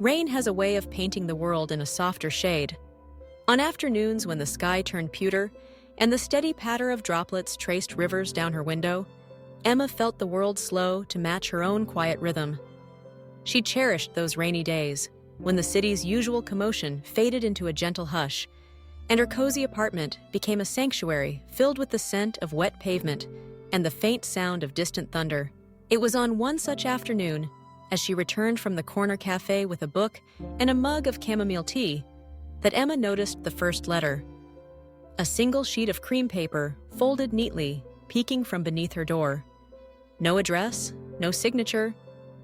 Rain has a way of painting the world in a softer shade. On afternoons when the sky turned pewter and the steady patter of droplets traced rivers down her window, Emma felt the world slow to match her own quiet rhythm. She cherished those rainy days, when the city's usual commotion faded into a gentle hush, and her cozy apartment became a sanctuary filled with the scent of wet pavement and the faint sound of distant thunder. It was on one such afternoon, as she returned from the corner cafe with a book and a mug of chamomile tea, that Emma noticed the first letter. A single sheet of cream paper, folded neatly, peeking from beneath her door. No address, no signature,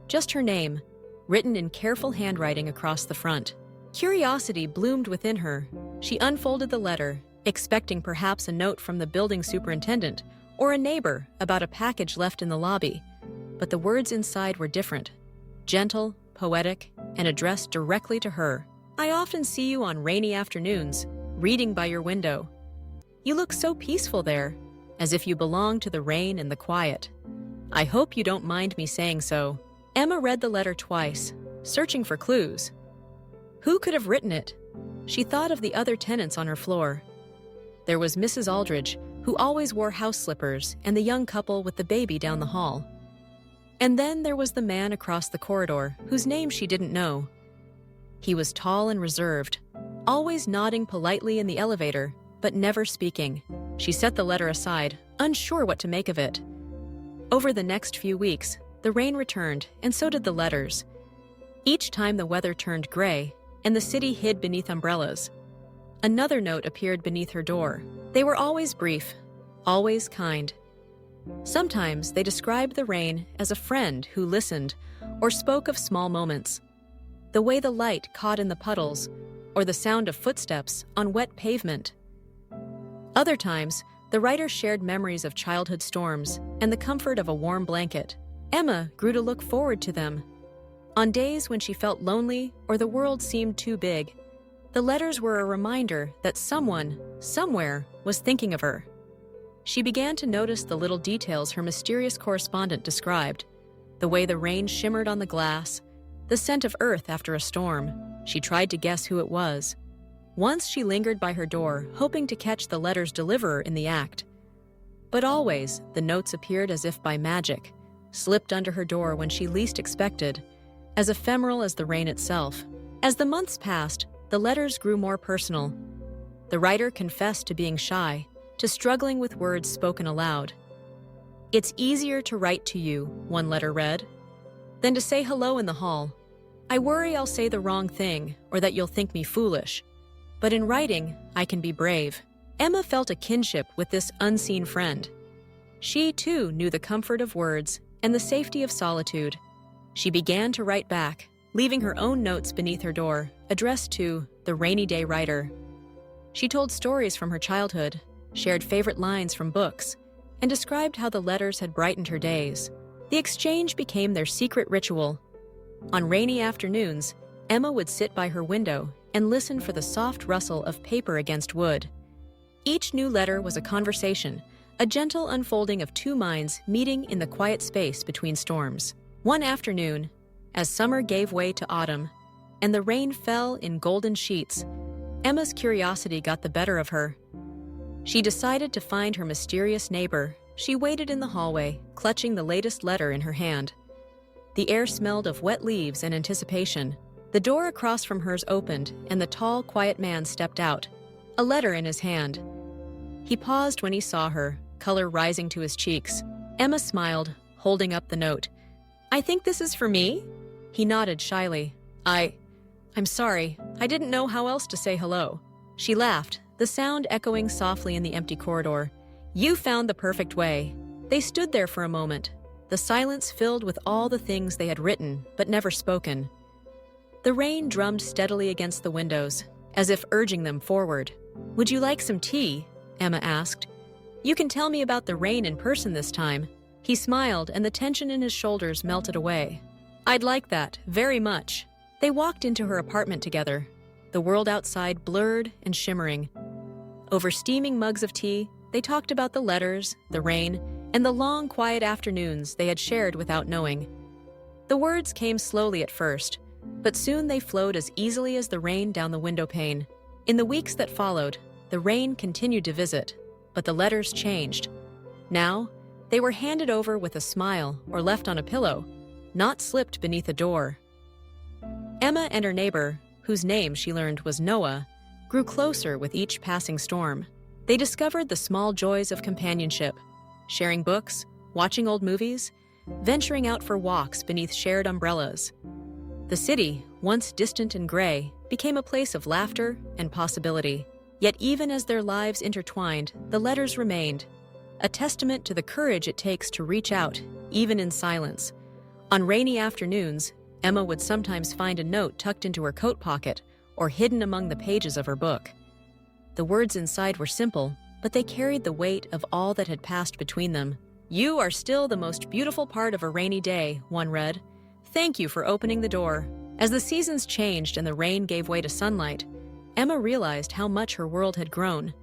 just her name, written in careful handwriting across the front. Curiosity bloomed within her. She unfolded the letter, expecting perhaps a note from the building superintendent or a neighbor about a package left in the lobby. But the words inside were different, gentle, poetic, and addressed directly to her. I often see you on rainy afternoons, reading by your window. You look so peaceful there, as if you belong to the rain and the quiet. I hope you don't mind me saying so. Emma read the letter twice, searching for clues. Who could have written it? She thought of the other tenants on her floor. There was Mrs. Aldridge, who always wore house slippers, and the young couple with the baby down the hall. And then there was the man across the corridor, whose name she didn't know. He was tall and reserved, always nodding politely in the elevator, but never speaking. She set the letter aside, unsure what to make of it. Over the next few weeks, the rain returned, and so did the letters. Each time the weather turned gray, and the city hid beneath umbrellas. Another note appeared beneath her door. They were always brief, always kind. Sometimes they described the rain as a friend who listened or spoke of small moments. The way the light caught in the puddles, or the sound of footsteps on wet pavement. Other times, the writer shared memories of childhood storms and the comfort of a warm blanket. Emma grew to look forward to them. On days when she felt lonely or the world seemed too big, the letters were a reminder that someone, somewhere, was thinking of her. She began to notice the little details her mysterious correspondent described, the way the rain shimmered on the glass, the scent of earth after a storm. She tried to guess who it was. Once she lingered by her door, hoping to catch the letter's deliverer in the act. But always, the notes appeared as if by magic, slipped under her door when she least expected, as ephemeral as the rain itself. As the months passed, the letters grew more personal. The writer confessed to being shy, to struggling with words spoken aloud. "It's easier to write to you," one letter read, "than to say hello in the hall. I worry I'll say the wrong thing or that you'll think me foolish. But in writing, I can be brave." Emma felt a kinship with this unseen friend. She, too, knew the comfort of words and the safety of solitude. She began to write back, leaving her own notes beneath her door, addressed to the rainy day writer. She told stories from her childhood, shared favorite lines from books, and described how the letters had brightened her days. The exchange became their secret ritual. On rainy afternoons, Emma would sit by her window and listen for the soft rustle of paper against wood. Each new letter was a conversation, a gentle unfolding of two minds meeting in the quiet space between storms. One afternoon, as summer gave way to autumn, and the rain fell in golden sheets, Emma's curiosity got the better of her. She decided to find her mysterious neighbor. She waited in the hallway, clutching the latest letter in her hand. The air smelled of wet leaves and anticipation. The door across from hers opened, and the tall, quiet man stepped out, a letter in his hand. He paused when he saw her, color rising to his cheeks. Emma smiled, holding up the note. "I think this is for me?" He nodded shyly. I'm sorry. I didn't know how else to say hello." She laughed, the sound echoing softly in the empty corridor. "You found the perfect way." They stood there for a moment, the silence filled with all the things they had written but never spoken. The rain drummed steadily against the windows, as if urging them forward. "Would you like some tea?" Emma asked. "You can tell me about the rain in person this time." He smiled, and the tension in his shoulders melted away. "I'd like that, very much." They walked into her apartment together, the world outside blurred and shimmering. Over steaming mugs of tea, they talked about the letters, the rain, and the long, quiet afternoons they had shared without knowing. The words came slowly at first, But soon they flowed as easily as the rain down the window pane. In the weeks that followed, the rain continued to visit, but the letters changed. Now, they were handed over with a smile or left on a pillow, not slipped beneath a door. Emma and her neighbor, whose name she learned was Noah, grew closer with each passing storm. They discovered the small joys of companionship, sharing books, watching old movies, venturing out for walks beneath shared umbrellas. The city, once distant and gray, became a place of laughter and possibility. Yet even as their lives intertwined, the letters remained, a testament to the courage it takes to reach out, even in silence. On rainy afternoons, Emma would sometimes find a note tucked into her coat pocket or hidden among the pages of her book. The words inside were simple, but they carried the weight of all that had passed between them. "You are still the most beautiful part of a rainy day," one read. "Thank you for opening the door." As the seasons changed and the rain gave way to sunlight, Emma realized how much her world had grown.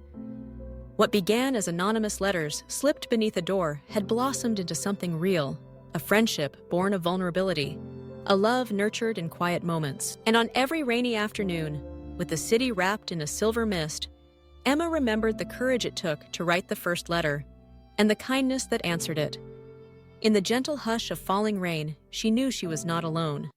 What began as anonymous letters slipped beneath a door had blossomed into something real, a friendship born of vulnerability, a love nurtured in quiet moments. And on every rainy afternoon, with the city wrapped in a silver mist, Emma remembered the courage it took to write the first letter, and the kindness that answered it. In the gentle hush of falling rain, she knew she was not alone.